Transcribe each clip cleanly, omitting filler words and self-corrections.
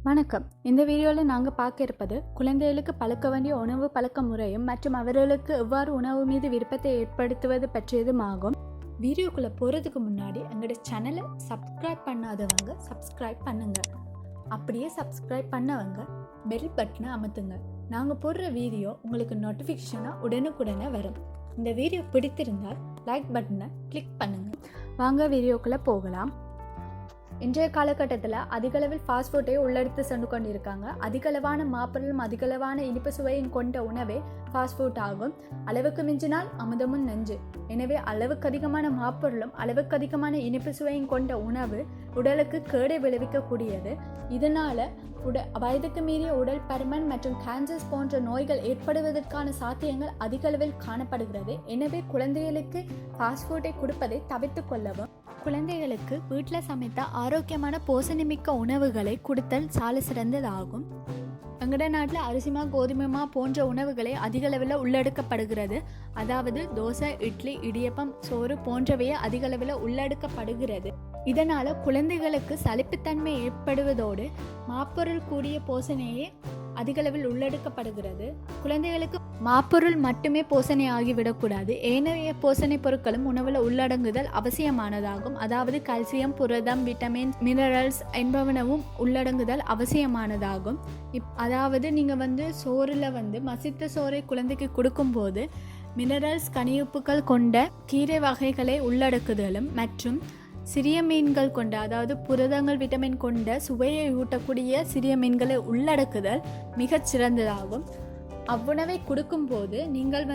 வணக்கம். இந்த வீடியோவில் நாங்கள் பார்க்க இருப்பது குழந்தைகளுக்கு பழக்க வேண்டிய உணவு பழக்க முறையும் மற்றும் அவர்களுக்கு எவ்வாறு உணவு மீது விருப்பத்தை ஏற்படுத்துவது பற்றியதும் ஆகும். வீடியோக்குள்ளே போகிறதுக்கு முன்னாடி எங்களோட சேனலை சப்ஸ்கிரைப் பண்ணாதவங்க சப்ஸ்கிரைப் பண்ணுங்க. அப்படியே சப்ஸ்கிரைப் பண்ணவங்க பெல் பட்டனை அமுத்துங்க. நாங்கள் போடுற வீடியோ உங்களுக்கு நோட்டிஃபிகேஷனாக உடனுக்குடனே வரும். இந்த வீடியோ பிடித்திருந்தால் லைக் பட்டனை கிளிக் பண்ணுங்கள். வாங்க வீடியோக்குள்ளே போகலாம். இன்றைய காலகட்டத்தில் அதிகளவில் ஃபாஸ்ட் ஃபுட்டை உள்ளெடுத்து சென்று கொண்டிருக்காங்க. அதிகளவான மாப்பொருளும் அதிகளவான இனிப்பு சுவையும் கொண்ட உணவே ஃபாஸ்ட் ஃபுட் ஆகும். அளவுக்கு மிஞ்சினால் அமுதமும் நஞ்சு. எனவே அளவுக்கு அதிகமான மாப்பொருளும் அளவுக்கு அதிகமான இனிப்பு சுவையும் கொண்ட உணவு உடலுக்கு கேடை விளைவிக்கக்கூடியது. இதனால் வயதுக்கு மீறிய உடல் பருமன் மற்றும் கேன்சர்ஸ் போன்ற நோய்கள் ஏற்படுவதற்கான சாத்தியங்கள் அதிகளவில் காணப்படுகிறது. எனவே குழந்தைகளுக்கு ஃபாஸ்ட் ஃபுட்டை கொடுப்பதை தவிர்த்து கொள்ளவும். குழந்தைகளுக்கு வீட்டில் சமைத்த ஆரோக்கியமான போஷணமிக்க உணவுகளை கொடுத்தல் சால சிறந்ததாகும். எங்கட நாட்டில் அரிசிமா கோதுமைமா போன்ற உணவுகளை அதிக அளவில் உள்ளெடுக்கப்படுகிறது. அதாவது தோசை, இட்லி, இடியப்பம், சோறு போன்றவையே அதிக அளவில் உள்ளெடுக்கப்படுகிறது. இதனால் குழந்தைகளுக்கு சலிப்புத்தன்மை ஏற்படுவதோடு மாப்பொருள் கூடிய போஷணையே அதிகளவில் உள்ளெடுக்கப்படுகிறது. குழந்தைகளுக்கு மாப்பொருள் மட்டுமே போஷணை ஆகிவிடக்கூடாது. ஏனைய போஷணை பொருட்களும் உணவில் உள்ளடங்குதல் அவசியமானதாகும். அதாவது கல்சியம், புரதம், விட்டமின், மினரல்ஸ் என்பவனவும் உள்ளடங்குதல் அவசியமானதாகும். அதாவது நீங்கள் சோறில் மசித்த சோறை குழந்தைக்கு கொடுக்கும்போது மினரல்ஸ், கனியுப்புகள் கொண்ட கீரை வகைகளை உள்ளடக்குதலும் மற்றும் சிறிய மீன்கள் கொண்ட, அதாவது புரதங்கள், விட்டமின் கொண்ட சுவையை ஊட்டக்கூடிய சிறிய மீன்களை உள்ளடக்குதல் மிகச் சிறந்ததாகும். அவ்வுணவை கொடுக்கும்போது நீங்கள்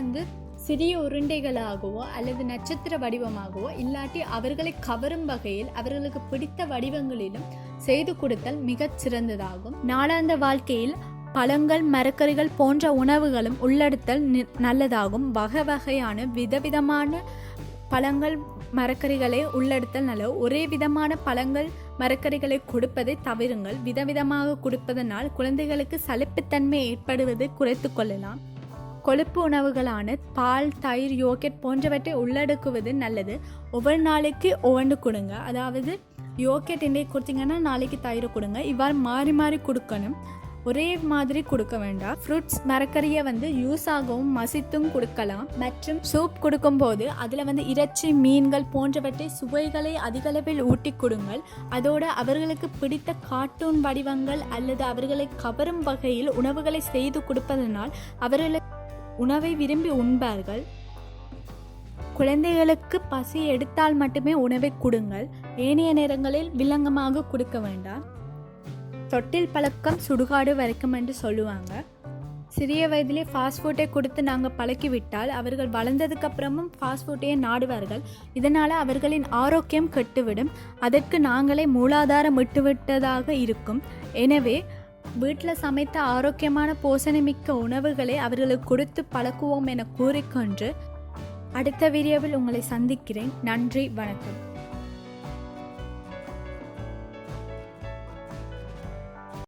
சிறிய உருண்டைகளாகவோ அல்லது நட்சத்திர வடிவமாகவோ இல்லாட்டி அவர்களை கவரும் வகையில் அவர்களுக்கு பிடித்த வடிவங்களிலும் செய்து கொடுத்தல் மிகச் சிறந்ததாகும். நாளாந்த வாழ்க்கையில் பழங்கள், மரக்கறிகள் போன்ற உணவுகளும் உள்ளெடுத்தல் நல்லதாகும். வகை வகையான விதவிதமான பழங்கள், மரக்கறிகளை உள்ளெடுத்தல் நல்லது. ஒரே விதமான பழங்கள், மரக்கறிகளை கொடுப்பதை தவிருங்கள். விதவிதமாக கொடுப்பதனால் குழந்தைகளுக்கு சலிப்புத்தன்மை ஏற்படுவதை குறைத்து கொள்ளலாம். கொழுப்பு உணவுகளான பால், தயிர், யோகர்ட் போன்றவற்றை உள்ளடக்குவது நல்லது. ஒவ்வொரு நாளைக்கு ஒவ்வொன்று கொடுங்க. அதாவது யோகர்ட் இன்றைக்கு கொடுத்தீங்கன்னா நாளைக்கு தயிரை கொடுங்க. இவ்வாறு மாறி மாறி கொடுக்கணும். ஒரே மாதிரி கொடுக்க வேண்டாம். ஃப்ரூட்ஸ், மரக்கறியை யூஸ் ஆகவும் மசித்தும் கொடுக்கலாம். மற்றும் சூப் கொடுக்கும்போது அதில் இறைச்சி, மீன்கள் போன்றவற்றை சுவைகளை அதிகளவில் ஊட்டி கொடுங்கள். அதோடு அவர்களுக்கு பிடித்த கார்ட்டூன் வடிவங்கள் அல்லது அவர்களை கவரும் வகையில் உணவுகளை செய்து கொடுப்பதனால் அவர்கள் உணவை விரும்பி உண்பார்கள். குழந்தைகளுக்கு பசி எடுத்தால் மட்டுமே உணவை கொடுங்கள். ஏனைய நேரங்களில் வில்லங்கமாக கொடுக்க வேண்டாம். தொட்டில் பழக்கம் சுடுகாடு வரைக்கும் என்று சொல்லுவாங்க. சிறிய வயதிலே ஃபாஸ்ட் ஃபுட்டை கொடுத்து நாங்கள் பழக்கிவிட்டால் அவர்கள் வளர்ந்ததுக்கப்புறமும் ஃபாஸ்ட் ஃபுட்டையே நாடுவார்கள். இதனால் அவர்களின் ஆரோக்கியம் கெட்டுவிடும். அதற்கு நாங்களே மூலாதாரம் விட்டுவிட்டதாக இருக்கும். எனவே வீட்டில் சமைத்த ஆரோக்கியமான போஷணமிக்க உணவுகளை அவர்களுக்கு கொடுத்து பழக்குவோம் என கூறிக்கொண்டு அடுத்த வீடியோவில் உங்களை சந்திக்கிறேன். நன்றி, வணக்கம்.